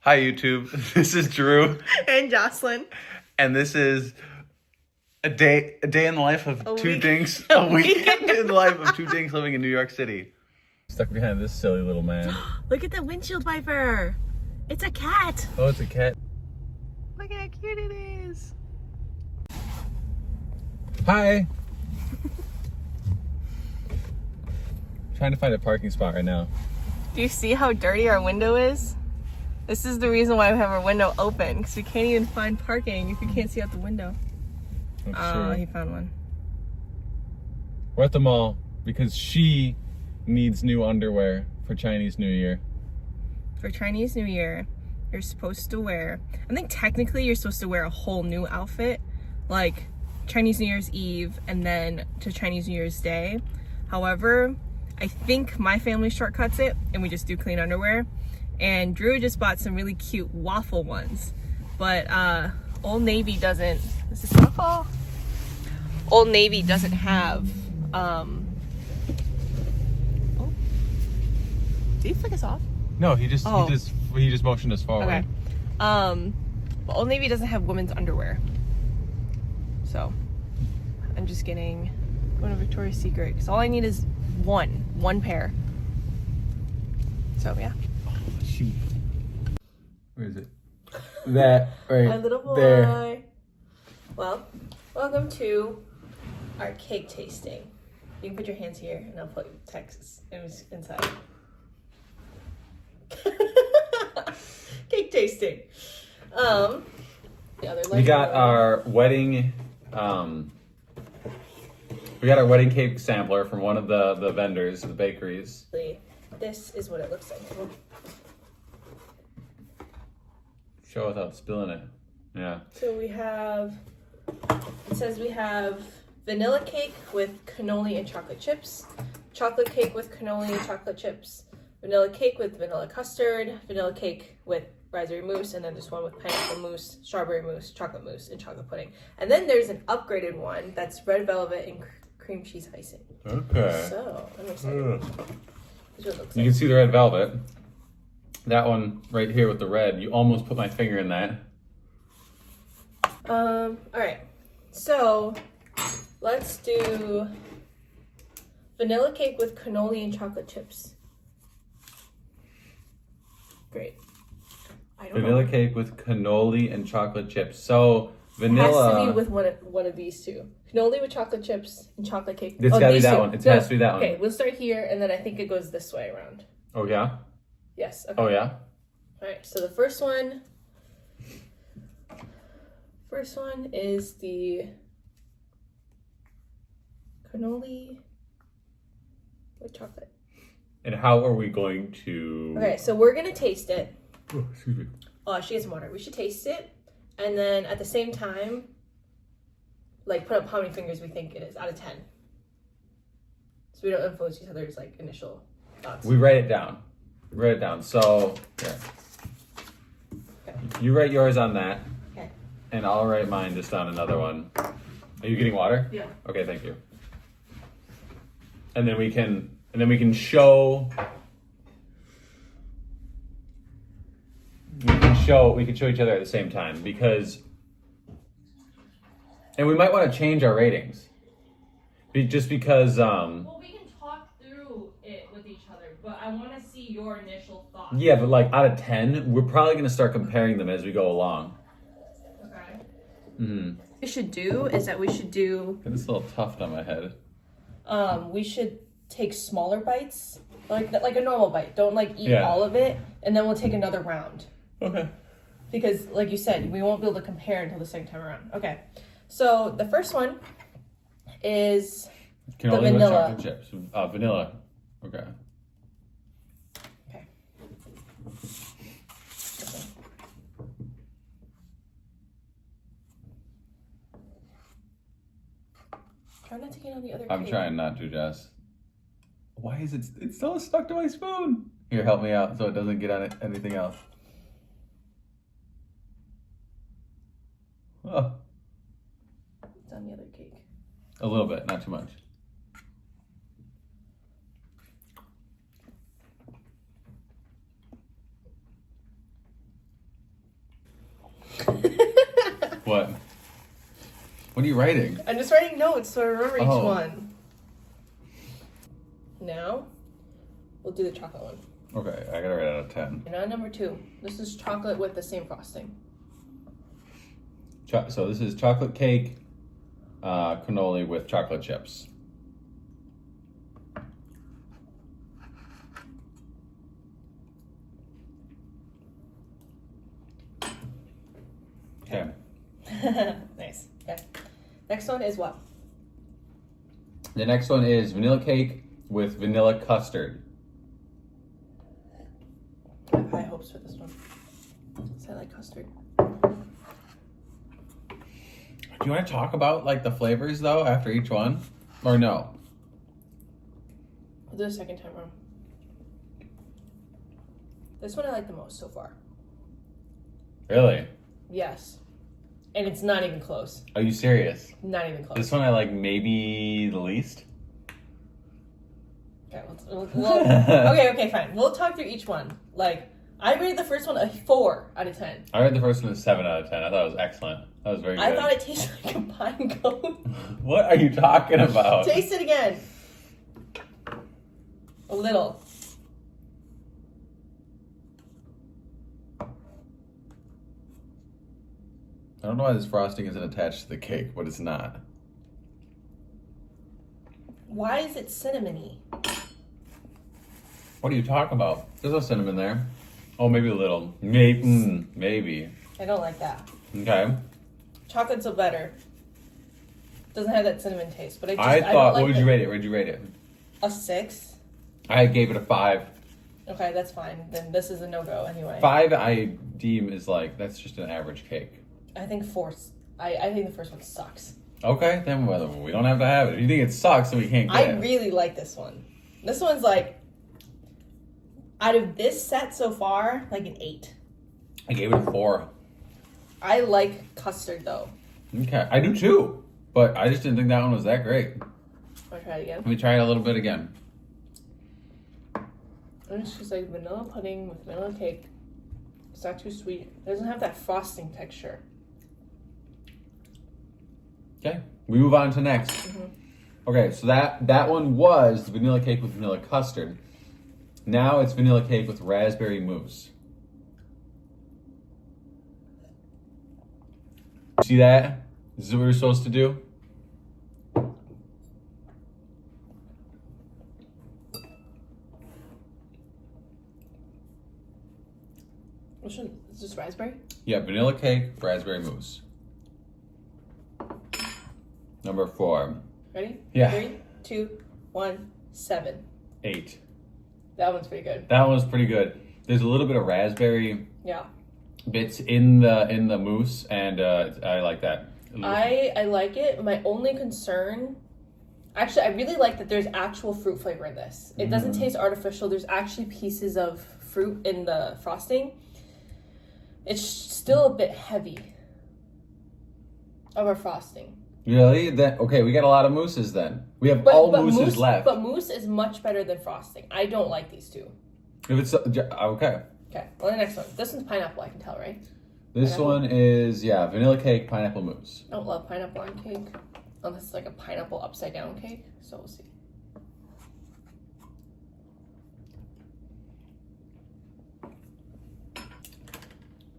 Hi YouTube, this is Drew, And Jocelyn. and this is a day in the life of two dinks, A a weekend in the life of two dinks living in New York City. Stuck behind this silly little man. Look at the windshield wiper. It's a cat. Oh, it's a cat. Look how cute it is. Hi. Trying to find a parking spot right now. Do you see how dirty our window is? This is the reason why we have our window open, because we can't even find parking if you can't see out the window. Oh, he found one. We're at the mall because she needs new underwear for Chinese New Year. For Chinese New Year, you're supposed to wear, I think technically you're supposed to wear a whole new outfit, like Chinese New Year's Eve and then to Chinese New Year's Day. However, I think my family shortcuts it and we just do clean underwear. And Drew just bought some really cute waffle ones, but Old Navy doesn't. This is waffle. Old Navy doesn't have. Oh, did he flick us off? No, he just motioned us forward. Okay. But Old Navy doesn't have women's underwear, so I'm just going to Victoria's Secret because all I need is one pair. So yeah. Shoot. Where is it? That right My little boy. there. Well, welcome to our cake tasting. You can put your hands here and I'll put Texas inside. Cake tasting. The other We got our wedding cake sampler from one of the vendors, the bakeries. This is what it looks like. Show without spilling it. Yeah. So it says we have vanilla cake with cannoli and chocolate chips, chocolate cake with cannoli and chocolate chips, vanilla cake with vanilla custard, vanilla cake with raspberry mousse, and then this one with pineapple mousse, strawberry mousse, chocolate mousse, and chocolate pudding. And then there's an upgraded one that's red velvet and cream cheese icing. Okay. So, I'm excited. This is what it looks You like. can see the red velvet. That one right here with the red, you almost put my finger in that. Alright. So, let's do vanilla cake with cannoli and chocolate chips. Great. I don't Vanilla know. cake with cannoli and chocolate chips. So, It vanilla. has to be with one of these two. Cannoli with chocolate chips and chocolate cake. It's gotta be these that two. one. It has to be that one. Okay, we'll start here and then I think it goes this way around. Oh, yeah? Yes. Okay. Oh, yeah? Alright, so the first one is the cannoli with chocolate. And how are we going to... Okay, so we're gonna taste it. Oh, excuse me. Oh, she gets some water. We should taste it, and then at the same time, like put up how many fingers we think it is out of 10. So we don't influence each other's like initial thoughts. We write it down. So, here. Okay. You write yours on that, Okay. and I'll write mine just on another one. Are you getting water? Yeah. Okay, thank you. And then we can show. We can show each other at the same time and we might want to change our ratings. Just because. Well, we can talk through it with each other, but I want to see your initial thoughts. Yeah, but like out of 10, we're probably going to start comparing them as we go along. Okay. Mm-hmm. What we should do is that we should do. Get this little tuft on my head. We should take smaller bites, like a normal bite. Don't like eat Yeah. all of it, and then we'll take another round. Okay. Because, like you said, we won't be able to compare until the second time around. Okay. So the first one is Cannoli with vanilla. chocolate chips. Vanilla. Okay. okay. Try not to get on the other. I'm cake. trying not to, Jess. Why is it? It's still stuck to my spoon. Here, help me out so it doesn't get on anything else. Oh, It's on the other cake. a little bit, not too much. What? What are you writing? I'm just writing notes so I remember each Oh. one. Now, we'll do the chocolate one. Okay, I gotta rate out of 10. And now number 2. This is chocolate with the same frosting. So this is chocolate cake, cannoli with chocolate chips. Okay. Nice. Okay. Next one is what? The next one is vanilla cake with vanilla custard. I have high hopes for this one. Because I like custard. Do you want to talk about like the flavors though after each one, or no? I'll do a second time around. This one I like the most so far. Really? Yes. And it's not even close. Are you serious? Not even close. This one I like maybe the least. Okay, okay, fine. We'll talk through each one. Like, I rated the first one a 4 out of 10. I read the first one a 7 out of 10. I thought it was excellent. That was very good. I thought it tasted like a pine cone. What are you talking about? Taste it again. A little. I don't know why this frosting isn't attached to the cake, but it's not. Why is it cinnamony? What are you talking about? There's no cinnamon there. Oh, maybe a little. Maybe. I don't like that. Okay. Chocolate's a better. Doesn't have that cinnamon taste, but I I don't thought, like what would you rate it? Where'd you rate it? A 6. I gave it a 5. Okay, that's fine. Then this is a no-go anyway. 5 I deem is like, that's just an average cake. I think 4. I think the first one sucks. Okay, then we don't have to have it. If you think it sucks, then we can't get I it. really like this one. This one's like, out of this set so far, like an 8. I gave it a 4. I like custard though. Okay, I do too. But I just didn't think that one was that great. Want to try it again? Let me try it a little bit again. And it's just like vanilla pudding with vanilla cake. It's not too sweet. It doesn't have that frosting texture. Okay, we move on to next. Okay, so that one was the vanilla cake with vanilla custard. Now it's vanilla cake with raspberry mousse. See that? This is what we're supposed to do? Which one? Is this raspberry? Yeah, vanilla cake, raspberry mousse. Number 4. Ready? Yeah. 3, 2, 1, 7. 8. That one's pretty good. That one was pretty good. There's a little bit of raspberry Yeah. bits in the mousse, and I like that. I like it. My only concern, actually, I really like that there's actual fruit flavor in this. It doesn't taste artificial. There's actually pieces of fruit in the frosting. It's still a bit heavy of our frosting. Really? Then okay, we got a lot of mousses then. We have all mousses left. But mousse is much better than frosting. I don't like these two. If it's okay. Okay, well, the next one. This one's pineapple, I can tell, right? This Pineapple? one is vanilla cake, pineapple mousse. I don't love pineapple on cake. Unless it's like a pineapple upside down cake. So we'll see.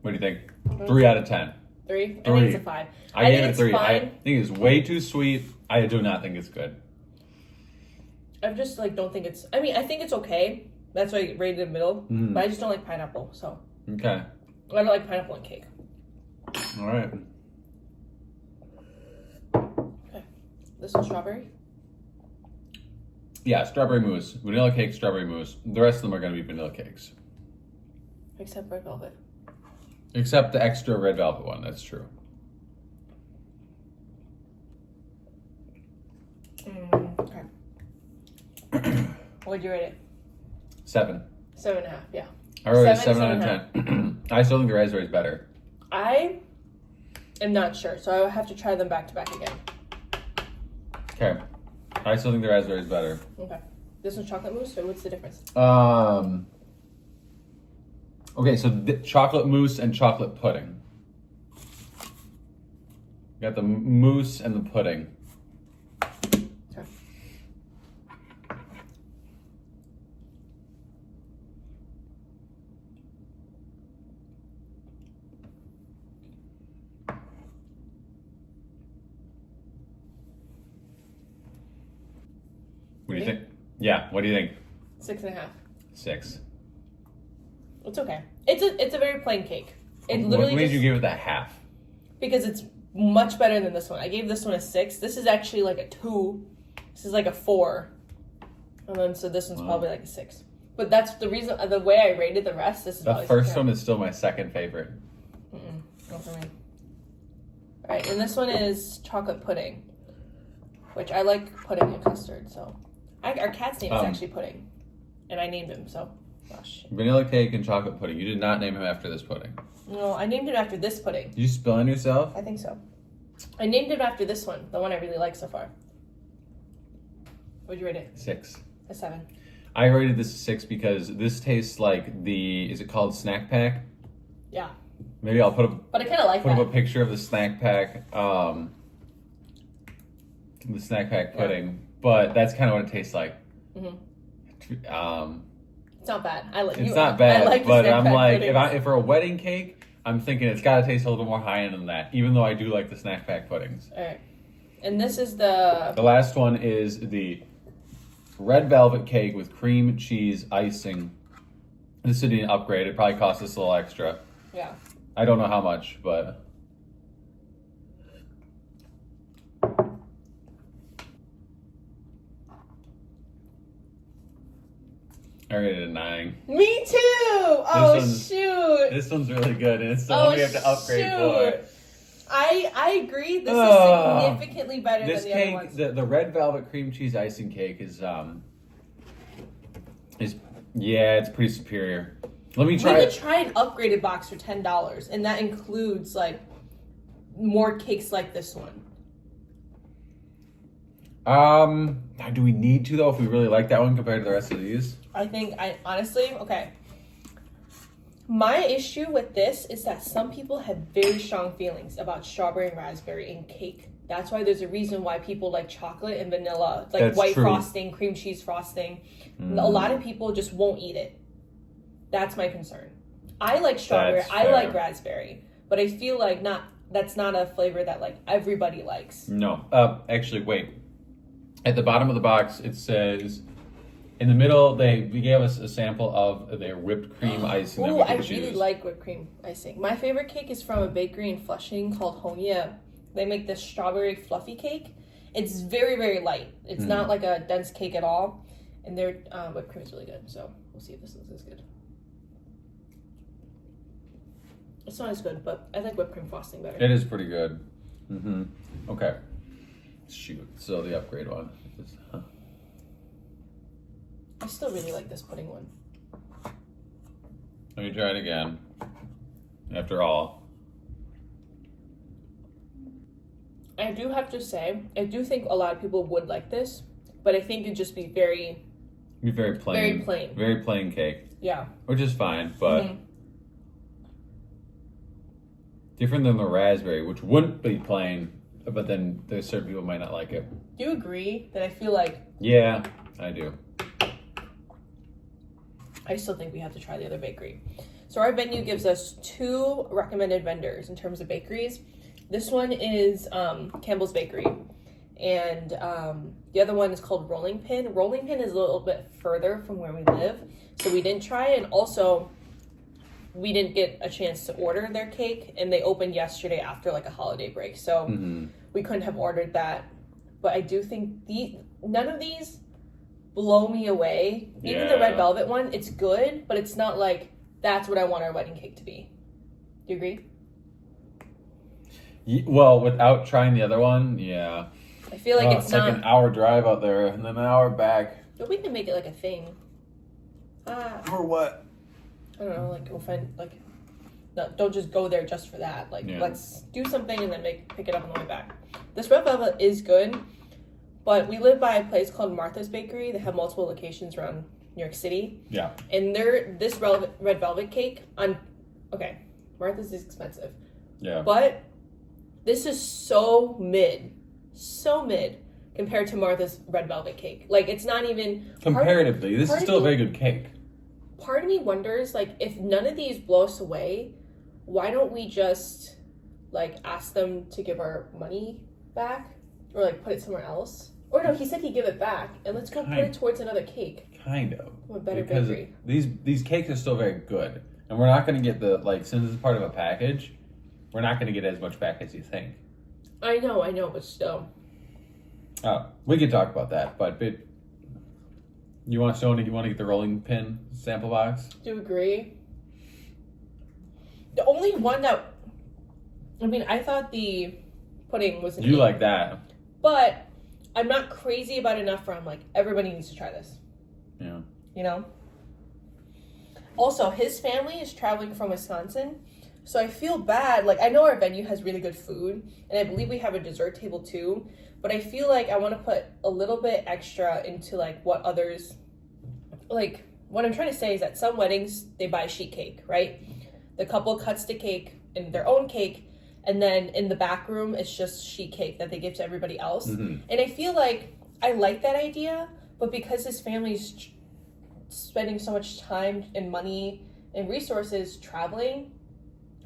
What do you think? 3 out of 10. 3? I think 3. it's a 5. I gave it a it's 3. I fine. think it's way too sweet. I do not think it's good. I just like don't think it's. I mean, I think it's okay. That's why I rated it middle. But I just don't like pineapple. So Okay. I don't like pineapple in cake. All right. Okay. This is strawberry. Yeah, strawberry mousse, vanilla cake, strawberry mousse. The rest of them are going to be vanilla cakes, Except red velvet. except the extra red velvet one. That's true. Okay. What'd you rate it? 7. 7.5. Yeah. I wrote it 7, 7 out of 10. I still think the raspberry is better. I am not sure, so I will have to try them back to back again. Okay. I still think the raspberry is better. Okay. This one's chocolate mousse, or what's the difference? Okay, so chocolate mousse and chocolate pudding. Got the mousse and the pudding. Okay. What do you think? Yeah, what do you think? 6.5. 6. It's okay. It's a very plain cake. It What literally made just, you give it that half? because it's much better than this one. I gave this one a 6. This is actually like a 2. This is like a 4. And then so this one's probably like a 6. But that's the reason, the way I rated the rest. This is The first one is still my second favorite. Not for me. All right, and this one is chocolate pudding, which I like pudding and custard. So, our cat's name is actually Pudding, and I named him. So, gosh. Vanilla cake and chocolate pudding. You did not name him after this pudding. No, I named him after this pudding. Did you spill on yourself? I think so. I named him after this one, the one I really like so far. What'd you rate it? 6. A 7. I rated this a 6 because this tastes like the, is it called snack pack? Yeah. Maybe I'll put up But I kind of like put that. up a picture of the snack pack, the snack pack pudding. But that's kind of what it tastes like. It's not bad. It's not bad, I like the but snack I'm pack like, puddings. if for a wedding cake, I'm thinking it's got to taste a little more high end than that. Even though I do like the snack pack puddings. All right, and this is the. The last one is the red velvet cake with cream cheese icing. This would be an upgrade. It probably cost us a little extra. Yeah. I don't know how much, but I rated it a 9. Me too. Oh one's- shoot. This one's really good, and it's the one we have to upgrade for. I agree. This is significantly better This than the other cake, ones. the red velvet cream cheese icing cake is yeah, it's pretty superior. Let me We try could it. try an upgraded box for $10, and that includes like more cakes like this one. Do we need to though? If we really like that one compared to the rest of these, I honestly, okay. My issue with this is that some people have very strong feelings about strawberry and raspberry in cake. That's why there's a reason why people like chocolate and vanilla, like That's white true. frosting, cream cheese frosting. A lot of people just won't eat it. That's my concern. I like strawberry, That's I fair. like raspberry, but I feel like that's not a flavor that like everybody likes. no. Actually, wait. At the bottom of the box, it says. In the middle, they gave us a sample of their whipped cream icing that Oh, we I could really choose. like whipped cream icing. My favorite cake is from a bakery in Flushing called Honya. They make this strawberry fluffy cake. It's very, very light. It's not like a dense cake at all. And their whipped cream is really good. So we'll see if this looks as good. It's not as good, but I like whipped cream frosting better. It is pretty good. Okay. Shoot. So the upgrade one. I still really like this pudding one. Let me try it again. After all. I do have to say, I do think a lot of people would like this, but I think it'd just be very, Be very plain. Very plain. Very plain cake. yeah. Which is fine, but different than the raspberry, which wouldn't be plain, but then there's certain people might not like it. Do you agree that I feel like Yeah, I do. I still think we have to try the other bakery. So our venue gives us 2 recommended vendors in terms of bakeries. This one is Campbell's Bakery, and the other one is called Rolling Pin. Rolling Pin is a little bit further from where we live, so we didn't try it. And also, we didn't get a chance to order their cake, and they opened yesterday after like a holiday break, so we couldn't have ordered that. But I do think none of these blow me away. Even the red velvet one, it's good, but it's not like that's what I want our wedding cake to be. Do you agree? Well, without trying the other one, yeah. I feel like it's not. like an hour drive out there and then an hour back. But we can make it like a thing. For what? I don't know, like go find like. No, don't just go there just for that. Like let's do something and then pick it up on the way back. This red velvet is good, but we live by a place called Martha's Bakery. They have multiple locations around New York City. Yeah. And this red velvet cake Martha's is expensive. Yeah. But This is so mid compared to Martha's red velvet cake. Like, it's not even... Comparatively, this is still a very good cake. Part of me wonders, like, if none of these blow us away, why don't we just, like, ask them to give our money back? Or, like, put it somewhere else? Or no, he said he'd give it back, and let's go put it towards another cake. Kind of. A better because bakery. These cakes are still very good. And we're not going to get the, like, since it's part of a package, we're not going to get as much back as you think. I know, but still. Oh, we could talk about that, but you want to get the rolling pin sample box? Do you agree? The only one that, I mean, I thought the pudding was an You eight, like that. but I'm not crazy about enough where I'm like, everybody needs to try this. Yeah. You know? Also, his family is traveling from Wisconsin, so I feel bad. Like, I know our venue has really good food, and I believe we have a dessert table too, but I feel like I want to put a little bit extra into, like, what others... Like, what I'm trying to say is that some weddings, they buy sheet cake, right? The couple cuts the cake in their own cake, and then in the back room, it's just sheet cake that they give to everybody else. Mm-hmm. And I feel like I like that idea, but because his family's spending so much time and money and resources traveling,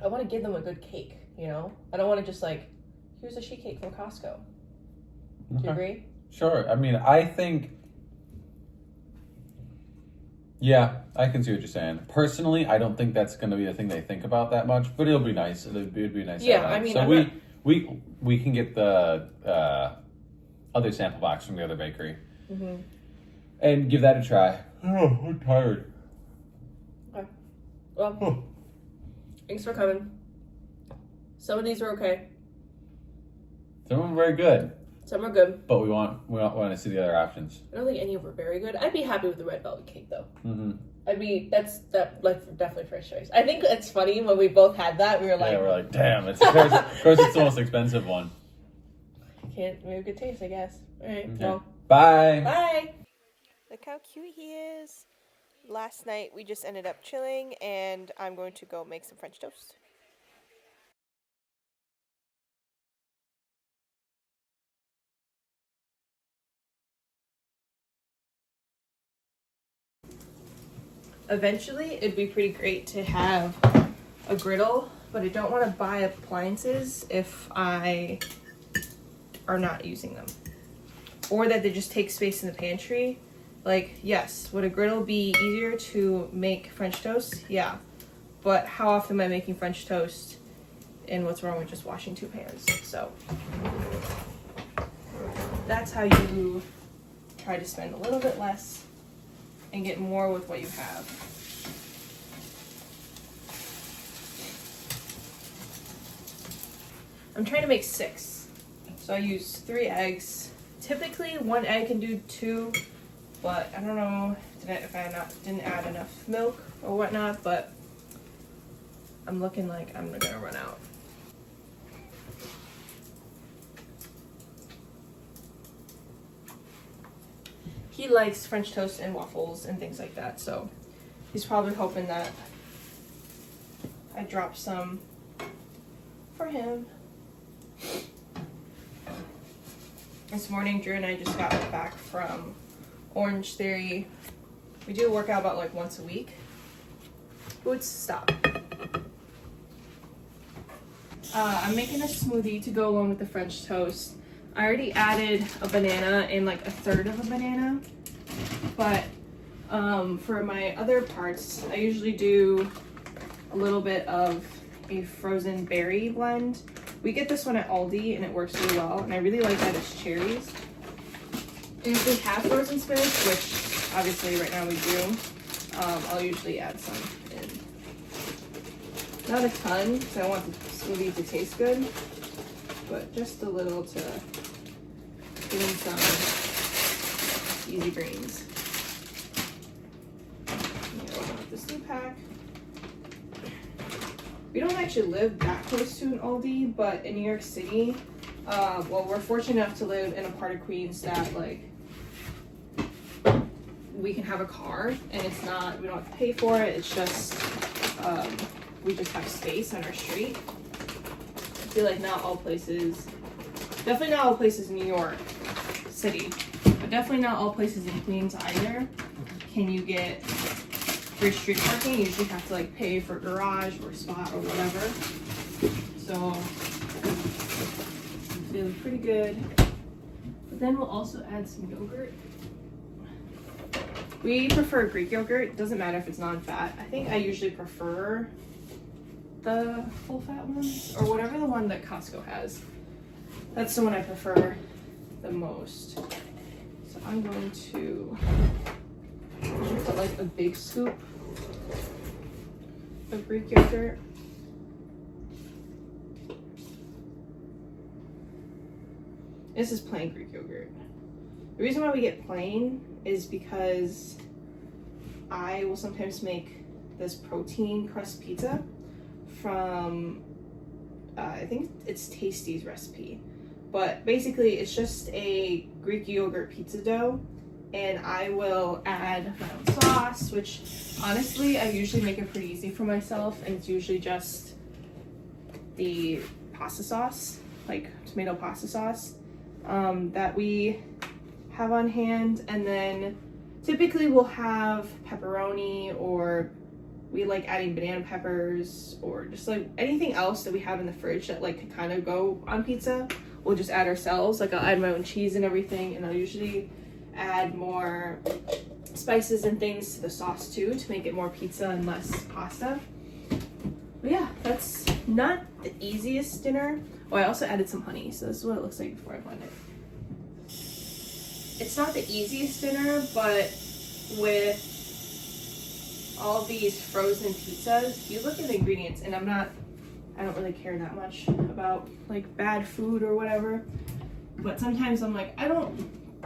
I want to give them a good cake, you know? I don't want to just, like, here's a sheet cake from Costco. Do you agree? Sure. I mean, I think... Yeah, I can see what you're saying. Personally, I don't think that's going to be the thing they think about that much, but it'll be nice. It'd be nice. Yeah, I mean, so we can get the other sample box from the other bakery and give that a try. Oh, I'm tired. Okay. Well, thanks for coming. Some of these are okay. Some of them are very good. Some are good. But we want to see the other options. I don't think any of them are very good. I'd be happy with the red velvet cake though. Mm-hmm. That's definitely first choice. I think it's funny when we both had that. We were like, damn, of course it's the most expensive one. Can't we have good taste, I guess. All right, Okay. well, Bye. bye. Look how cute he is. Last night we just ended up chilling, and I'm going to go make some French toast. Eventually, it'd be pretty great to have a griddle, but I don't want to buy appliances if I are not using them. Or that they just take space in the pantry. Like, yes, would a griddle be easier to make French toast? Yeah. But how often am I making French toast? And what's wrong with just washing 2 pans? So, that's how you try to spend a little bit less and get more with what you have. I'm trying to make 6. So I use 3 eggs. Typically 1 egg can do 2, but I don't know if I didn't add enough milk or whatnot, but I'm looking like I'm gonna run out. He likes French toast and waffles and things like that, so he's probably hoping that I drop some for him. This morning, Drew and I just got back from Orange Theory. We do a workout about like once a week. Who would stop? I'm making a smoothie to go along with the French toast. I already added a banana and like a third of a banana, but for my other parts, I usually do a little bit of a frozen berry blend. We get this one at Aldi and it works really well, and I really like that it's cherries. And if we have frozen spinach, which obviously right now we do, I'll usually add some in. Not a ton, because I want the smoothie to taste good, but just a little to give in some easy greens. Open up this new pack. We don't actually live that close to an Aldi, but in New York City, well, we're fortunate enough to live in a part of Queens that, like, we can have a car, and it's not, we don't have to pay for it, it's just, we just have space on our street. feel like not all places, definitely not all places in New York City, but definitely not all places in Queens either can you get free street parking. You usually have to like pay for garage or spot or whatever. So I'm feeling pretty good. But then we'll also add some yogurt. We prefer Greek yogurt. It doesn't matter if it's non-fat. I think I usually prefer the full fat ones or whatever the one that Costco has. That's the one I prefer the most. So I'm going to put like a big scoop of Greek yogurt. This is plain Greek yogurt. The reason why we get plain is because I will sometimes make this protein crust pizza from, I think it's Tasty's recipe. But basically it's just a Greek yogurt pizza dough, and I will add my own sauce, which honestly I usually make it pretty easy for myself, and it's usually just the pasta sauce, like tomato pasta sauce, that we have on hand. And then typically we'll have pepperoni, or we like adding banana peppers, or just like anything else that we have in the fridge that like could kind of go on pizza. We'll just add ourselves. Like I'll add my own cheese and everything, and I'll usually add more spices and things to the sauce too to make it more pizza and less pasta. But yeah, that's not the easiest dinner. Oh, I also added some honey, so this is what it looks like before I blend it. It's not the easiest dinner, but with all these frozen pizzas, you look at the ingredients, and I don't really care that much about like bad food or whatever, but sometimes I'm like, I don't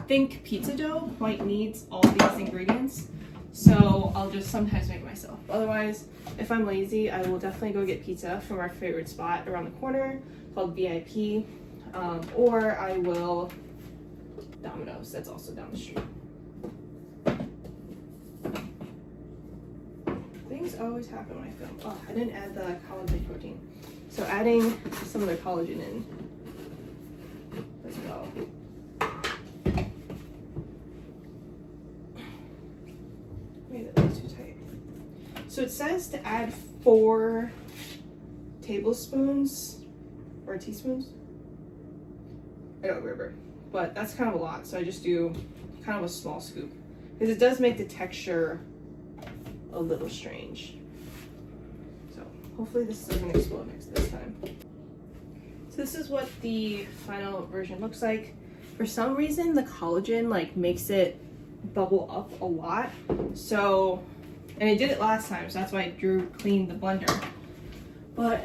think pizza dough quite needs all these ingredients, so I'll just sometimes make it myself. Otherwise, if I'm lazy, I will definitely go get pizza from our favorite spot around the corner called VIP, or I will Domino's, that's also down the street. Things always happen when I film. Oh, I didn't add the collagen protein. So adding some of the collagen in as well. Wait, that was too tight. So it says to add 4 tablespoons or teaspoons. I don't remember, but that's kind of a lot. So I just do kind of a small scoop because it does make the texture a little strange. So hopefully this doesn't explode this time. So this is what the final version looks like. For some reason, the collagen like makes it bubble up a lot. So, and I did it last time, so that's why Drew cleaned the blender. But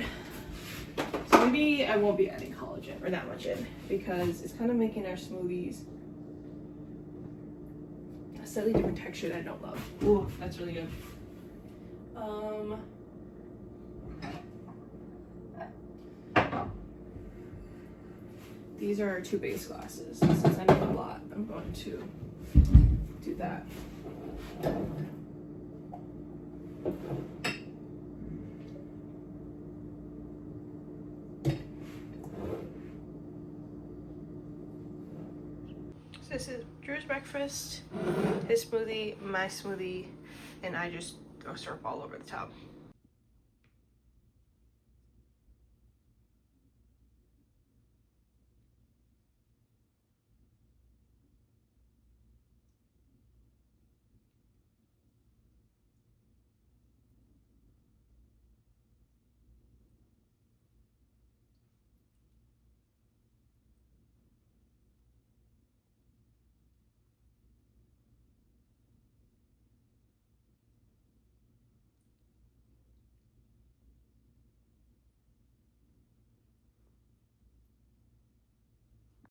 so maybe I won't be adding collagen or that much in because it's kind of making our smoothies a slightly different texture that I don't love. Ooh, that's really good. These are our 2 base glasses. Since I make a lot, I'm going to do that. So this is Drew's breakfast, his smoothie, my smoothie, and I just throw syrup all over the top.